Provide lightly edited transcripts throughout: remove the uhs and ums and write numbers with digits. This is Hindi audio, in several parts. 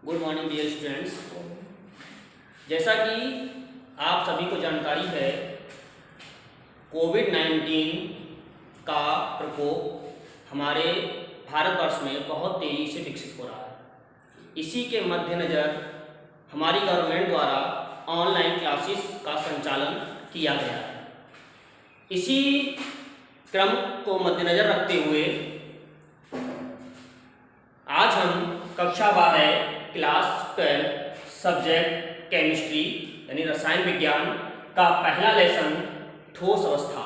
Good morning dear students. जैसा कि आप सभी को जानकारी है, कोविड-19 का प्रकोप हमारे भारतवर्ष में बहुत तेज़ी से विकसित हो रहा है। इसी के मद्देनज़र हमारी गवर्नमेंट द्वारा ऑनलाइन क्लासेस का संचालन किया गया है। इसी क्रम को मद्देनज़र रखते हुए आज हम कक्षा 12 क्लास 12 सब्जेक्ट केमिस्ट्री यानी रसायन विज्ञान का पहला लेसन ठोस अवस्था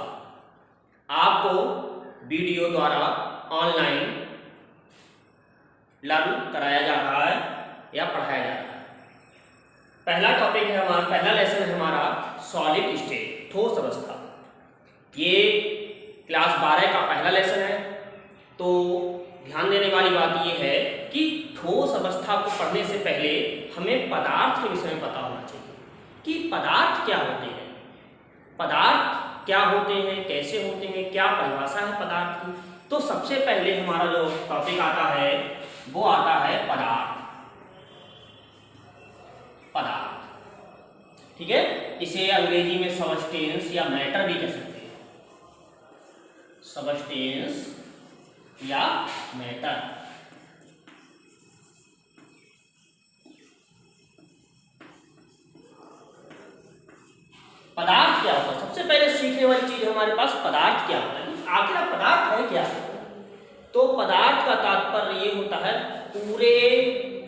आपको वीडियो द्वारा ऑनलाइन लर्न कराया जा रहा है या पढ़ाया जा रहा है। पहला टॉपिक है हमारा, पहला लेसन है हमारा सॉलिड स्टेट, ठोस अवस्था। ये क्लास 12 का पहला लेसन है। तो ध्यान देने वाली बात यह है कि ठोस अवस्था को पढ़ने से पहले हमें पदार्थ के विषय में पता होना चाहिए कि पदार्थ क्या होते हैं, पदार्थ क्या होते हैं, कैसे होते हैं, क्या परिभाषा है पदार्थ की। तो सबसे पहले हमारा जो टॉपिक आता है वो आता है पदार्थ। पदार्थ, ठीक है। इसे अंग्रेजी में सबस्टेंस या मैटर भी कह सकते हैं, सबस्टेंस या मैटर। पदार्थ क्या होता है? सबसे पहले सीखने वाली चीज हमारे पास पदार्थ क्या होता है। आखिर पदार्थ है क्या? तो पदार्थ का तात्पर्य ये होता है पूरे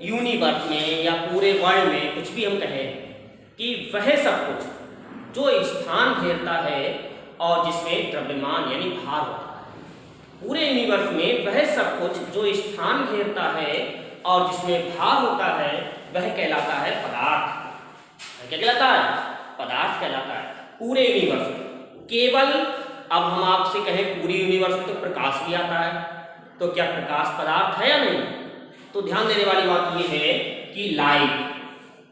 यूनिवर्स में या पूरे वर्ल्ड में कुछ भी हम कहें कि वह सब कुछ जो स्थान घेरता है और जिसमें द्रव्यमान यानी भार होता है। पूरे यूनिवर्स में वह सब कुछ जो स्थान घेरता है और जिसमें भार होता है वह कहलाता है पदार्थ। क्या कहलाता है? पदार्थ कहलाता है पूरे यूनिवर्स में। केवल अब हम आपसे कहें पूरे यूनिवर्स में तो प्रकाश भी आता है, तो क्या प्रकाश पदार्थ है या नहीं? तो ध्यान देने वाली बात यह है कि लाइट,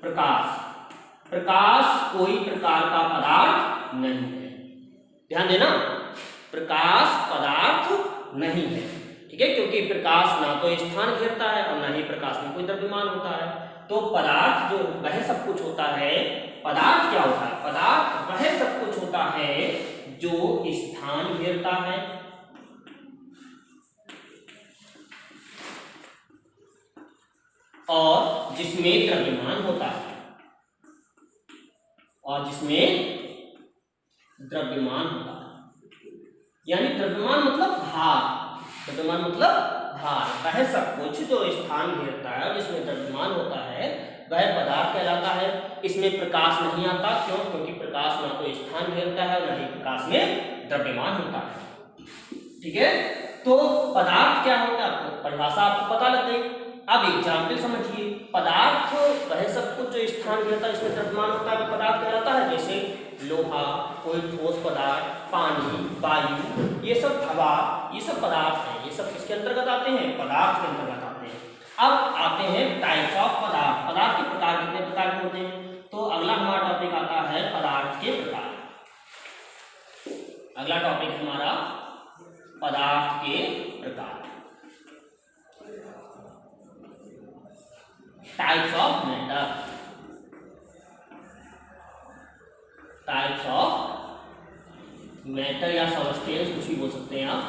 प्रकाश कोई प्रकार का पदार्थ नहीं है। ध्यान देना, प्रकाश पदार्थ नहीं है, ठीक है, क्योंकि प्रकाश ना तो स्थान घेरता है और ना ही प्रकाश में कोई द्रव्यमान होता है। तो पदार्थ जो वह सब कुछ होता है, पदार्थ क्या होता है? पदार्थ वह सब कुछ होता है जो स्थान घेरता है और जिसमें द्रव्यमान होता है, और जिसमें द्रव्यमान होता है। यानी द्रव्यमान मतलब भार, द्रव्यमान मतलब भार। वह सब कुछ जो स्थान घेरता है और जिसमें द्रव्यमान होता है वह पदार्थ कहलाता है। इसमें प्रकाश नहीं आता, क्यों? क्योंकि प्रकाश ना तो स्थान घेरता है और ना ही प्रकाश में द्रव्यमान होता है, ठीक है। तो पदार्थ क्या होता है आपको परिभाषा आपको पता लग गई। अब एग्जाम्पल समझिए। पदार्थ वह सब कुछ जो स्थान घेरता है इसमें द्रव्यमान होता है पदार्थ कहलाता है। जैसे लोहा, कोई ठोस पदार्थ, पानी, वायु, ये सब हवा, ये सब पदार्थ हैं। ये सब किसके अंतर्गत आते हैं? पदार्थ के अंतर्गत आते हैं। अब आते हैं टाइप्स ऑफ पदार्थ। पदार्थ के प्रकार कितने प्रकार के होते हैं? तो अगला हमारा टॉपिक आता है पदार्थ के प्रकार। अगला टॉपिक हमारा पदार्थ के प्रकार, types of matter. Types of matter या सबस्टेंस कुछ भी बोल सकते हैं आप।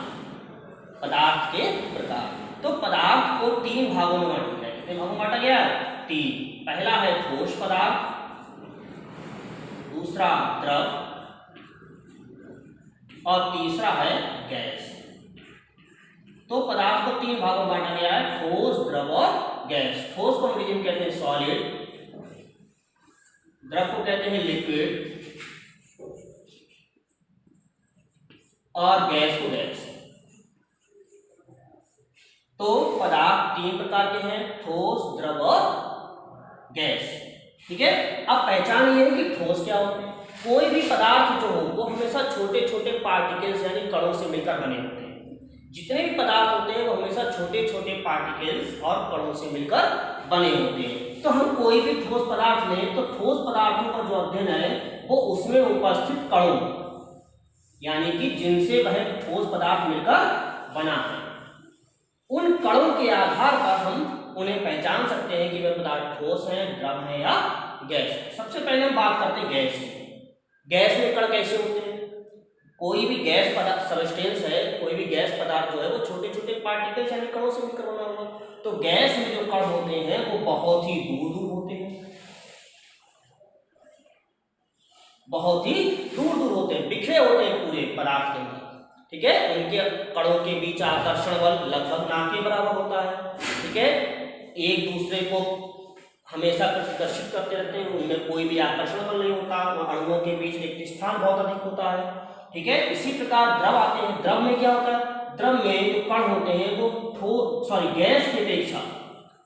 पदार्थ के प्रकार। तो पदार्थ को 3 भागों में बांटा गया है। कितने भागों में बांटा गया है? 3। पहला है ठोस पदार्थ, दूसरा द्रव और तीसरा है गैस। तो पदार्थ को 3 भागों में बांटा गया है, ठोस, द्रव और गैस। ठोस को अंग्रेजी में कहते हैं सॉलिड, द्रव को कहते हैं लिक्विड और गैस को गैस। तो पदार्थ 3 प्रकार के हैं, ठोस, द्रव और गैस, ठीक है। अब पहचान ये है कि ठोस क्या होते हैं। कोई भी पदार्थ जो हो वो हमेशा छोटे छोटे पार्टिकल्स यानी कणों से मिलकर बने होते हैं। जितने भी पदार्थ होते हैं वो हमेशा छोटे छोटे पार्टिकल्स और कणों से मिलकर बने होते हैं। तो हम कोई भी ठोस पदार्थ लें तो ठोस पदार्थों का जो अध्ययन है वो उसमें उपस्थित कणों यानी कि जिनसे वह ठोस पदार्थ मिलकर बना है, उन कणों के आधार पर हम उन्हें पहचान सकते हैं कि वे हुए पदार्थ ठोस है, द्रव है या गैस है। सबसे पहले हम बात करते हैं गैस की। गैस में कण कैसे होते हैं? कोई भी गैस पदार्थ सबस्टेंस है, कोई भी गैस पदार्थ जो है वो छोटे छोटे पार्टिकल्स यानी कणों से मिलकर बना हुआ। तो गैस में जो कण होते हैं वो बहुत ही दूर दूर होते हैं, बहुत ही दूर दूर होते हैं, बिखरे होते हैं पूरे पदार्थ के अंदर। ठीक है, उनके कणों के बीच आकर्षण बल लगभग ना के बराबर होता है। ठीक है, एक दूसरे को हमेशा प्रतिकर्षित करते रहते हैं, उनमें कोई भी आकर्षण बल नहीं होता, अणुओं के बीच रिक्त स्थान बहुत अधिक होता है। ठीक है, इसी प्रकार द्रव आते हैं। द्रव में क्या होता है? द्रव में जो कण होते हैं वो गैस की अपेक्षा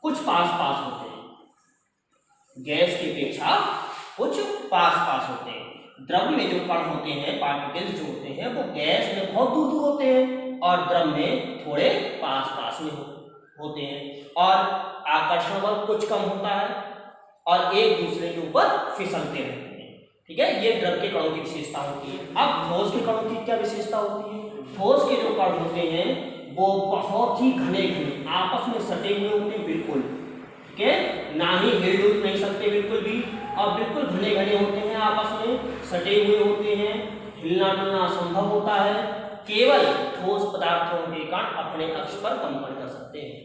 कुछ पास पास होते हैं, गैस की अपेक्षा कुछ पास पास होते हैं। द्रव में जो कण होते हैं, पार्टिकल्स जो होते हैं, वो गैस में बहुत दूर दूर होते हैं और द्रव में थोड़े पास पास में होते हैं, और आकर्षण बल कुछ कम होता है और एक दूसरे के ऊपर फिसलते रहते हैं। ठीक है, ये द्रव के कणों की विशेषता होती है। अब ठोस के कणों की क्या विशेषता होती है? ठोस के जो कण होते हैं वो बहुत ही घने घने आपस में सटे हुए होते हैं, बिल्कुल। ठीक है, ना ही हिल डुल नहीं सकते बिल्कुल भी, और बिल्कुल घने घने होते हैं, आपस में सटे हुए होते हैं, हिलना डुलना असंभव होता है। केवल ठोस पदार्थों के कण अपने अक्ष पर कंपन कर सकते हैं।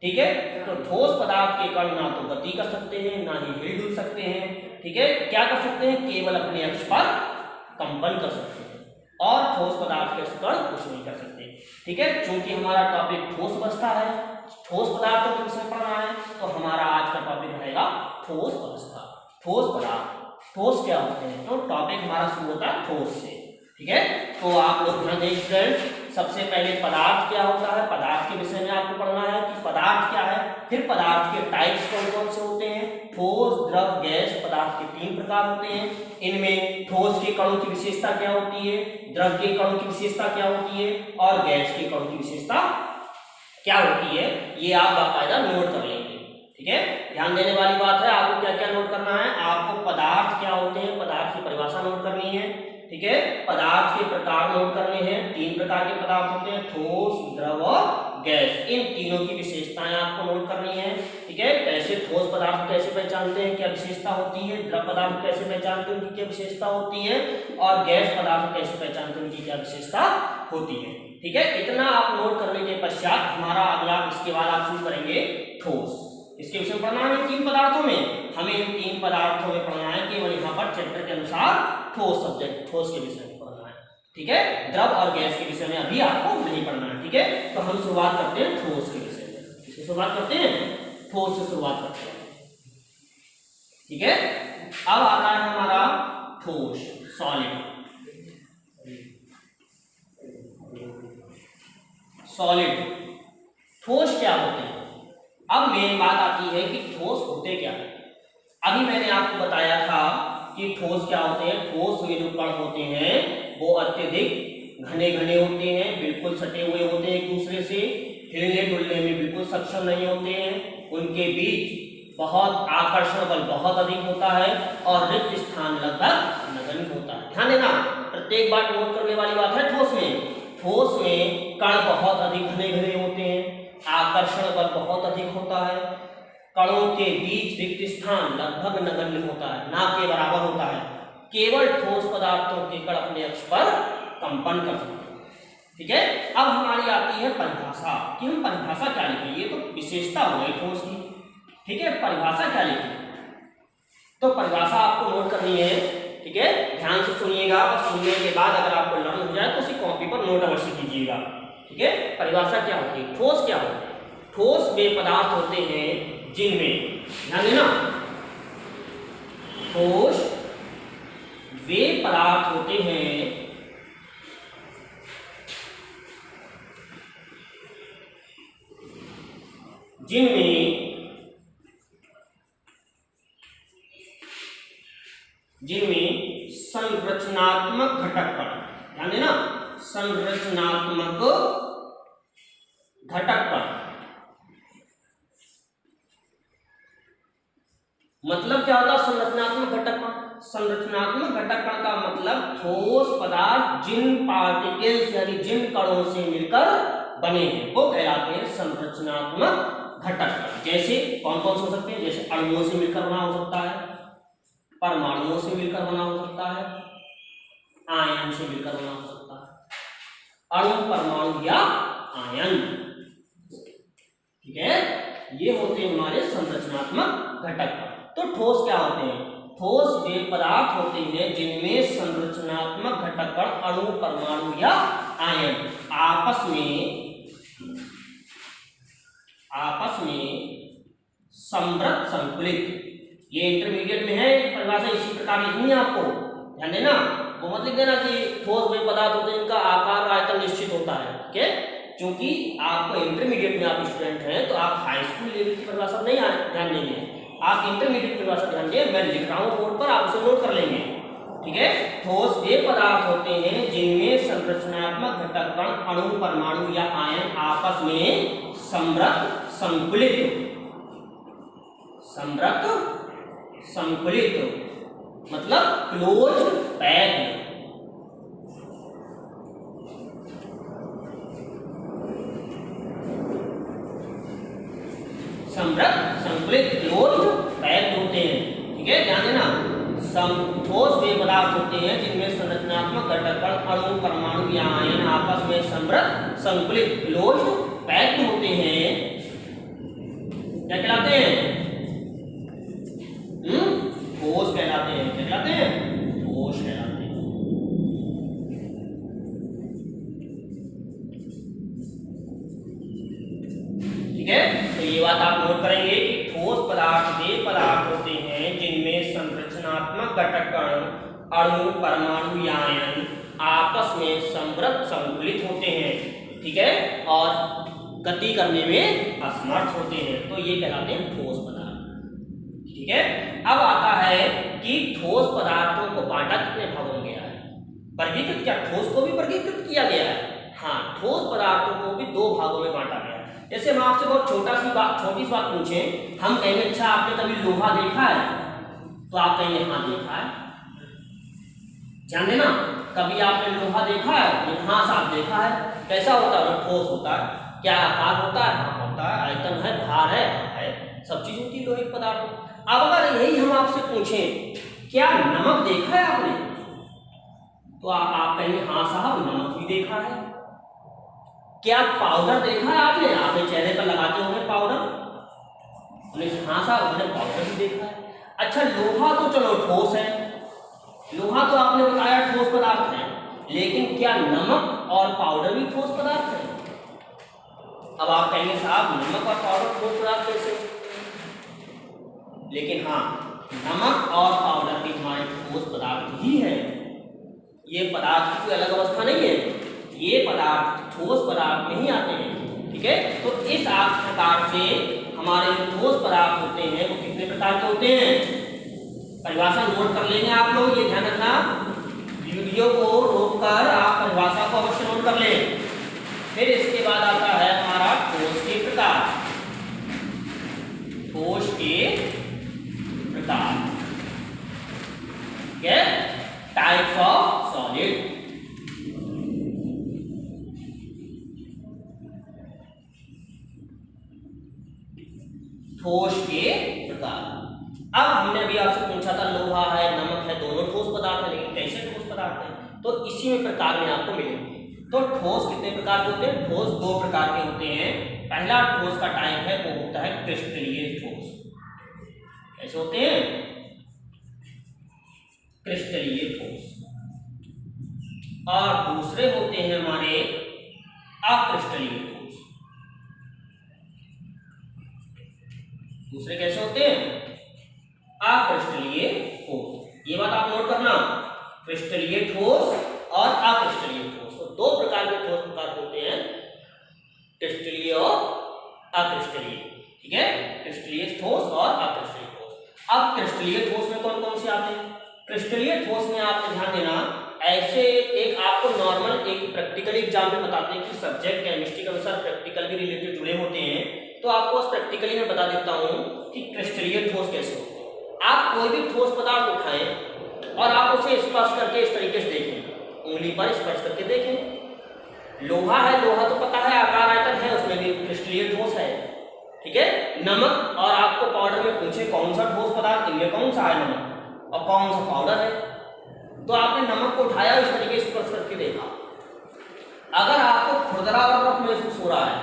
ठीक है, तो ठोस पदार्थ के कण ना तो गति कर सकते हैं, ना ही हिल डुल सकते हैं। ठीक है, क्या कर सकते हैं? केवल अपने अक्ष पर कंपन कर सकते हैं, और ठोस पदार्थ के कण कुछ नहीं कर सकते। ठीक है, चूंकि हमारा टॉपिक ठोस अवस्था है, ठोस पदार्थों के विषय पढ़ना है, तो हमारा आज का टॉपिक रहेगा ठोस अवस्था। ठोस पदार्थ, ठोस क्या होते हैं? तो टॉपिक हमारा शुरू होता है ठोस से। ठीक है, तो आप लोग ध्यान दें फ्रेंड्स, सबसे पहले पदार्थ क्या होता है, पदार्थ के विषय में आपको पढ़ना है कि पदार्थ क्या है। फिर पदार्थ के टाइप्स कौन कौन से होते हैं, ठोस, द्रव, गैस। पदार्थ के 3 प्रकार होते हैं। इनमें ठोस के कणों की विशेषता क्या होती है, द्रव के कणों की विशेषता क्या होती है, और गैस के कणों की विशेषता क्या होती है, ये आप बाकायदा नोट कर लेंगे। ठीक है, ध्यान देने वाली बात है, आपको क्या क्या नोट करना है। आपको पदार्थ क्या होते हैं, पदार्थ की परिभाषा नोट करनी है। ठीक है, पदार्थ के प्रकार नोट करने हैं। 3 प्रकार के पदार्थ होते हैं, ठोस, द्रव और गैस। इन तीनों की विशेषताएं आपको नोट करनी है। ठीक है, कैसे ठोस पदार्थ कैसे पहचानते हैं, क्या विशेषता होती है, द्रव पदार्थ कैसे पहचानते हैं, उनकी क्या विशेषता होती है, और गैस पदार्थ कैसे पहचानते हैं, उनकी क्या विशेषता होती है। ठीक है, इतना आप नोट करने के पश्चात हमारा अगला, इसके बाद आप शुरू करेंगे ठोस। इसके विषय में पढ़ना है 3 पदार्थों में, हमें इन 3 पदार्थों में पढ़ना है, केवल यहाँ पर चैप्टर के अनुसार ठोस सब्जेक्ट, ठोस के विषय में पढ़ना है। ठीक है, द्रव और गैस के विषय में अभी आपको नहीं पढ़ना है। ठीक है, तो हम शुरुआत करते हैं ठोस के विषय में। किससे शुरुआत करते हैं? ठोस से शुरुआत करते हैं। ठीक है, अब आता है हमारा ठोस, सॉलिड। सॉलिड ठोस क्या होते हैं? अब मेन बात आती है कि ठोस होते क्या है। अभी मैंने आपको बताया था कि ठोस क्या होते हैं। ठोस में जो कण होते हैं वो अत्यधिक घने घने होते हैं, बिल्कुल सटे हुए होते हैं एक दूसरे से, हिलने डुलने में बिल्कुल सक्षम नहीं होते हैं, उनके बीच बहुत आकर्षण बल बहुत अधिक होता है, और रिक्त स्थान लगभग नगण्य होता है। ध्यान देना, प्रत्येक बात नोट करने वाली बात है। ठोस में कण बहुत अधिक घने घने होते हैं, आकर्षण बल बहुत अधिक होता है, कणों के बीच रिक्त स्थान लगभग नगण्य होता है, ना के बराबर होता है। केवल ठोस पदार्थों के कण अपने अक्ष पर कंपन कर सकते हैं। ठीक है, अब हमारी आती है परिभाषा कि हम परिभाषा क्या लिखें। ये तो विशेषता हो गई ठोस की। ठीक है, परिभाषा क्या लिखें, तो परिभाषा आपको नोट करनी है। ठीक है, ध्यान से सुनिएगा, और सुनने के बाद अगर आपको लर्न हो जाए तो उसी कॉपी पर नोट अवश्य कीजिएगा। ठीक है, परिभाषा क्या होती है, ठोस क्या होता है। ठोस वे पदार्थ होते हैं जिनमें, ध्यान देना, ठोस वे पदार्थ होते हैं जिनमें संरचनात्मक घटक कण, ध्यान देना, संरचनात्मक घटक कण, मतलब क्या होता है संरचनात्मक घटक कण। संरचनात्मक घटक कण का मतलब ठोस पदार्थ जिन पार्टिकल्स यानी जिन कणों से मिलकर बने हैं वो कहलाते हैं संरचनात्मक घटक कण। जैसे कौन कौन से हो सकते हैं? जैसे अणुओं से मिलकर बना हो सकता है, परमाणुओं से मिलकर बना हो सकता है, आयन से मिलकर बना हो सकता है। अणु, परमाणु या आयन, ठीक है, ये होते हैं हमारे संरचनात्मक घटक। तो ठोस क्या होते हैं? ठोस वे पदार्थ होते हैं जिनमें संरचनात्मक घटक कण, अणु, परमाणु या आयन आपस में समृद्ध संकुलित। ये इंटरमीडिएट में है परिभाषा, इसी प्रकार लिखनी है आपको, ध्यान देना। वो मत लिख देना कि ठोस वे पदार्थ होते हैं जिनका आकार और आयतन निश्चित होता है, ठीक है, क्योंकि आपको इंटरमीडिएट में आप स्टूडेंट हैं तो आप हाई स्कूल लेवल की परिभाषा नहीं ध्यान देंगे, आप इंटरमीडिएट परिभाषा ध्यान दें। मैं लिख रहा हूँ बोर्ड पर, आप उसे नोट कर लेंगे, ठीक है। ठोस वे पदार्थ होते हैं जिनमें संरचनात्मक घटक कण, अणु, परमाणु या आयन आपस में समृद्ध संकुलित मतलब क्लोज पैक्ड, समृद्ध संकुलित क्लोज पैक्ड होते हैं, ठीक है, ध्यान देना। ठोस वे पदार्थ होते हैं जिनमें संरचनात्मक घटक कण, अणु, परमाणु या आयन आपस में समृद्ध संकुलित क्लोज पैक्ड होते हैं। क्या कहलाते हैं? ठोस कहलाते हैं। क्या कहलाते हैं? ठोस कहलाते हैं। ठीक है, तो ये बात आप नोट करेंगे कि ठोस पदार्थ वे पदार्थ होते हैं जिनमें संरचनात्मक घटक कण, अणु, परमाणु या आयन आपस में समृद्ध संकुलित होते हैं, ठीक है, और गति करने में असमर्थ होते हैं, तो ये कहलाते हैं ठोस पदार्थ, ठीक है। अब आता है कि ठोस पदार्थों को बांटा कितने भागों में गया है? वर्गीकृत, क्या ठोस को भी वर्गीकृत किया गया है? हाँ, ठोस पदार्थों को भी दो भागों में बांटा गया है। जैसे हम आपसे बहुत छोटी सी बात पूछें, हम कहेंगे अच्छा आपने कभी लोहा देखा है? तो आप कहेंगे हाँ देखा है, ध्यान देना। कभी आपने लोहा देखा है? हाँ साहब देखा है। कैसा होता है? ठोस होता है। क्या आकार होता है? हाँ होता है। आयतन है, भार है, हाँ है, सब चीज होती है लोहे के पदार्थ। अब अगर यही हम आपसे पूछें क्या नमक देखा है आपने? तो आप कहेंगे हाँ साहब नमक भी देखा है। क्या पाउडर देखा है आपने? आपने चेहरे पर लगाते होंगे पाउडर, हाँ साहब हमने पाउडर भी देखा है। अच्छा लोहा तो चलो ठोस है, लोहा तो आपने बताया ठोस पदार्थ है, लेकिन क्या नमक और पाउडर भी ठोस पदार्थ है? अब आप कहेंगे साहब नमक और पाउडर ठोस पदार्थ कैसे? लेकिन हाँ, नमक और पाउडर भी हमारे ठोस पदार्थ ही है। ये पदार्थ की कोई अलग अवस्था नहीं है, ये पदार्थ ठोस पदार्थ में ही आते हैं, ठीक है। तो इस प्रकार से हमारे जो ठोस पदार्थ होते हैं वो कितने प्रकार के होते हैं? परिभाषा नोट कर लेंगे आप लोग, ये ध्यान रखना, वीडियो को रोककर आप परिभाषा को अवश्य नोट कर लें। फिर इसके बाद आता है हमारा ठोस के प्रकार। ठोस के प्रकार, ठीक है, टाइप्स ऑफ सॉलिड। ठोस के प्रकार। अब हमने अभी आपसे पूछा था लोहा है, नमक है, दोनों ठोस पदार्थ है, लेकिन कैसे ठोस पदार्थ है? तो इसी में प्रकार में आपको मिलेंगे। तो ठोस कितने प्रकार के होते हैं? ठोस दो प्रकार के होते हैं। पहला ठोस का टाइप है वो होता है क्रिस्टलीय ठोस। कैसे होते हैं? क्रिस्टलीय ठोस। और दूसरे होते हैं हमारे अक्रिस्टलीय ठोस। दूसरे कैसे होते हैं? अक्रिस्टलीय ठोस। ये बात आप नोट करना, क्रिस्टलीय ठोस और अक्रिस्टलीय ठोस, तो दो प्रकार के ठोस प्रकार होते हैं, क्रिस्टलीय और अक्रिस्टलीय, ठीक है, क्रिस्टलीय ठोस और अक्रिस्टलीय ठोस। अब क्रिस्टलीय ठोस में कौन कौन से आते हैं? क्रिस्टलीय ठोस में आपने ध्यान देना, ऐसे एक आपको नॉर्मल एक प्रैक्टिकल एग्जाम में बताते हैं कि सब्जेक्ट केमिस्ट्री के अनुसार प्रैक्टिकल भी रिलेटेड जुड़े होते हैं, तो आपको उस प्रैक्टिकली में बता देता हूं कि क्रिस्टलीय ठोस कैसे होते हैं। आप कोई भी ठोस पदार्थ उठाएं और आप उसे स्पर्श करके इस तरीके से देखें, उंगली पर स्पर्श करके देखें। लोहा है, लोहा तो पता है आकार आयतन है, उसमें भी क्रिस्टलीय ठोस है, ठीक है। नमक और आपको पाउडर में पूछे कौन सा ठोस पदार्थ, इनमें कौन सा है नमक और कौन सा पाउडर है, तो आपने नमक को उठाया, इस तरीके से स्पर्श करके देखा। अगर आपको खुरदरा और रफ महसूस हो रहा है,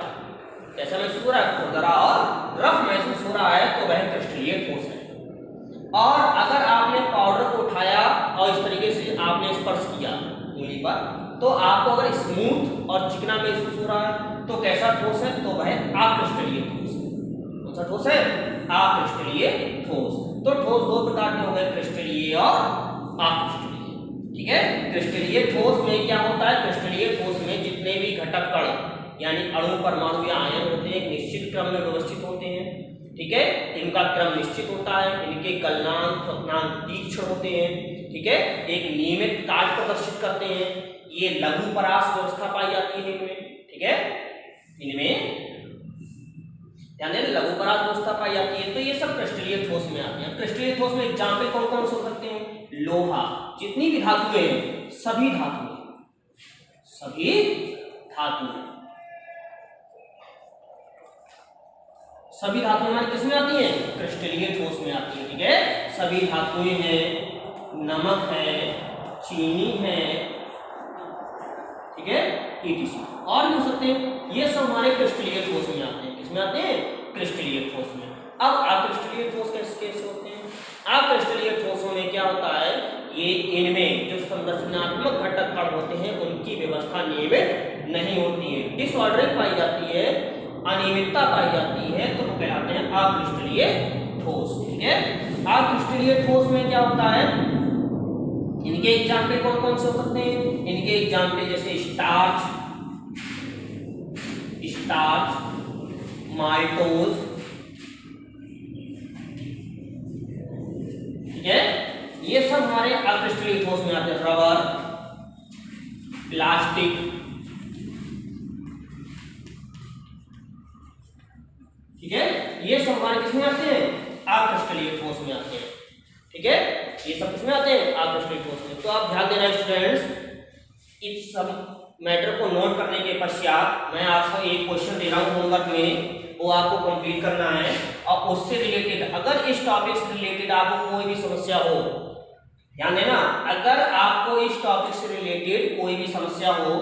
कैसा महसूस हो रहा है, खुरदरा और रफ महसूस हो रहा है, तो वह क्रिस्टलीय ठोस है। और अगर आपने पाउडर को उठाया और इस तरीके से आपने स्पर्श किया उंगली पर, तो आपको अगर स्मूथ और चिकना महसूस हो रहा है तो कैसा ठोस है, तो वह अक्रिस्टलीय ठोस है। कौन सा ठोस है, अक्रिस्टलीय ठोस। तो ठोस दो प्रकार के हो गए, क्रिस्टलीय और अक्रिस्टलीय, ठीक है। क्रिस्टलीय ठोस में क्या होता है, क्रिस्टलीय ठोस में जितने भी घटक कण यानी अणु, परमाणु या आयन होते हैं, एक निश्चित क्रम में व्यवस्थित होते हैं, ठीक है। इनका क्रम निश्चित होता है, इनके गलनांक स्वप्नांक तीक्ष्ण होते हैं, ठीक है, एक नियमित कार्य प्रदर्शित करते हैं। ये लघु परास व्यवस्था पाई जाती है इनमें, ठीक है, इनमें यानी लघु परास व्यवस्था पाई जाती है। तो ये सब क्रिस्टलीय ठोस में आते हैं। क्रिस्टलीय ठोस में एग्जाम्पल कौन कौन से हो सकते हैं, लोहा, जितनी भी धातुएं हैं, सभी धातुएं सभी धातुएं हमारी किसमें आती हैं, क्रिस्टलीय ठोस में आती है, ठीक है। सभी धातुएं हैं, नमक है, चीनी है, ठीक है, ETC और भी हो सकते हैं। ये सब हमारे क्रिस्टलीय ठोस में आते हैं, किसमें आते हैं, क्रिस्टलीय ठोस में। अब अक्रिस्टलीय ठोस कैसे होते हैं, अक्रिस्टलीय ठोसों में क्या होता है, ये इनमें जो संरचनात्मक घटक कण होते हैं उनकी व्यवस्था नियमित नहीं होती है, डिसऑर्डरिंग पाई जाती है, अनियमितता पाई जाती है, तो वो कहलाते हैं अक्रिस्टलीय ठोस, ठीक है। अक्रिस्टलीय ठोस में क्या होता है, इनके एग्जाम्पल कौन कौन से हो सकते हैं, इनके एग्जाम्पल जैसे स्टार्च, माल्टोज, ठीक है, ये सब हमारे अक्रिस्टलीय ठोस में आते हैं। रबर, प्लास्टिक, ठीक है, ये सब हमारे किसमें आते हैं, अक्रिस्टलीय ठोस में आते हैं, ठीक है, ये सब किसमें आते हैं, अक्रिस्टलीय ठोस में। तो आप ध्यान देना स्टूडेंट्स, इस सब मैटर को नोट करने के पश्चात मैं आपको एक क्वेश्चन दे रहा हूँ होमवर्क में, वो आपको कंप्लीट करना है। और उससे रिलेटेड अगर इस टॉपिक से रिलेटेड आपको कोई भी समस्या हो, ध्यान देना, अगर आपको इस टॉपिक से रिलेटेड कोई भी समस्या हो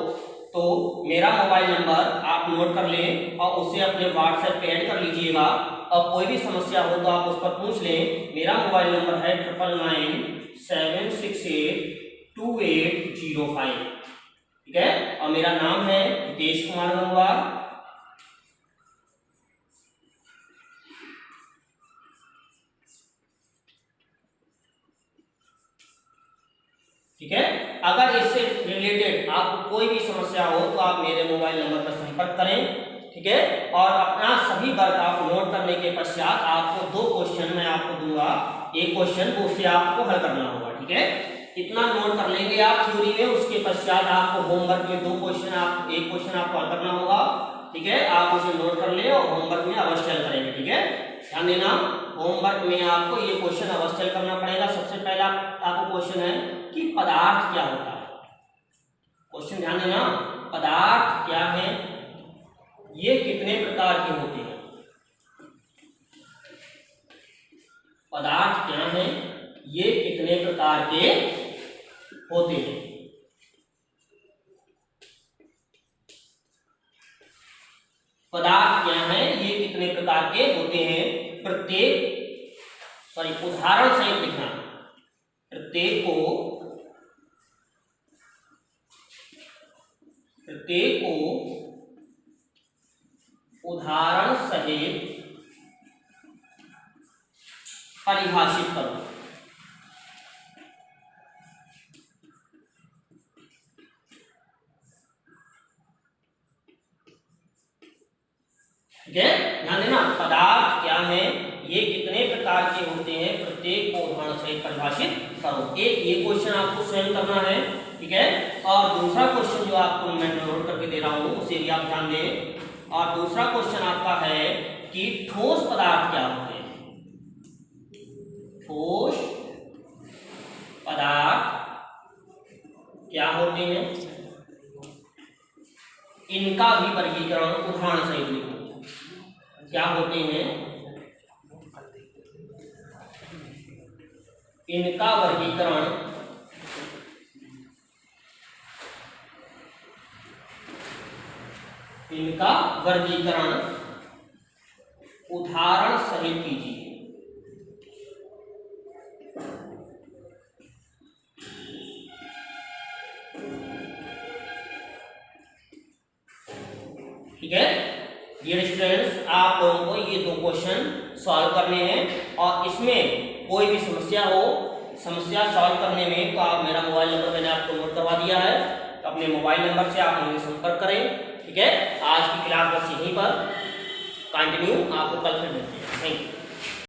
तो मेरा मोबाइल नंबर आप नोट कर लें और उसे अपने व्हाट्सएप पे ऐड कर लीजिएगा। और कोई भी समस्या हो तो आप उस पर पूछ लें। मेरा मोबाइल नंबर है 9997682805, ठीक है, और मेरा नाम है हितेश कुमार गंगवार, ठीक है। अगर इससे रिलेटेड आपको कोई भी समस्या हो तो आप मेरे मोबाइल नंबर पर संपर्क करें, ठीक है। और अपना सभी वर्क आप नोट करने के पश्चात आपको 2 क्वेश्चन मैं आपको दूंगा, एक क्वेश्चन को उससे आपको हल करना होगा, ठीक है। इतना नोट कर लेंगे आप थ्योरी में, उसके पश्चात आपको होमवर्क में 2 क्वेश्चन, आप एक क्वेश्चन आपको हल करना होगा, ठीक है। आप उसे नोट कर ले और होमवर्क में अवश्य हल करेंगे, ठीक है। ध्यान देना, होमवर्क में आपको ये क्वेश्चन अवश्य हल करना पड़ेगा। सबसे पहला आपको क्वेश्चन है कि पदार्थ क्या होता है। क्वेश्चन ध्यान देना, पदार्थ क्या है, ये कितने प्रकार के होते हैं, पदार्थ क्या है, ये कितने प्रकार के होते हैं। पदार्थ क्या है, ये कितने प्रकार के होते हैं, उदाहरण सहित लिखना, प्रत्येक को उदाहरण सहित परिभाषित करो, ठीक है। ध्यान देना, पदार्थ क्या है, ये कितने प्रकार के होते हैं, प्रत्येक को उदाहरण सहित परिभाषित करो। एक ये क्वेश्चन आपको स्वयं करना है, ठीक है। और दूसरा क्वेश्चन जो आपको मैं नोट करके दे रहा हूं उसे भी आप ध्यान दें। और दूसरा क्वेश्चन आपका है कि ठोस पदार्थ क्या होते हैं, ठोस पदार्थ क्या होते हैं, इनका भी वर्गीकरण उदाहरण सहित लिखो। क्या होते हैं, इनका वर्गीकरण उदाहरण सहित कीजिए। ठीक है डियर स्टूडेंट्स, आप लोगों को ये 2 क्वेश्चन सॉल्व करने हैं और इसमें कोई भी समस्या हो, समस्या सॉल्व करने में तो आप, मेरा मोबाइल नंबर मैंने आपको नोट करवा दिया है, तो अपने मोबाइल नंबर से आप मुझे संपर्क करें। ठीक है, आज की क्लास बस यहीं पर कंटिन्यू, आपको कल फिर मिलते हैं। Thank you.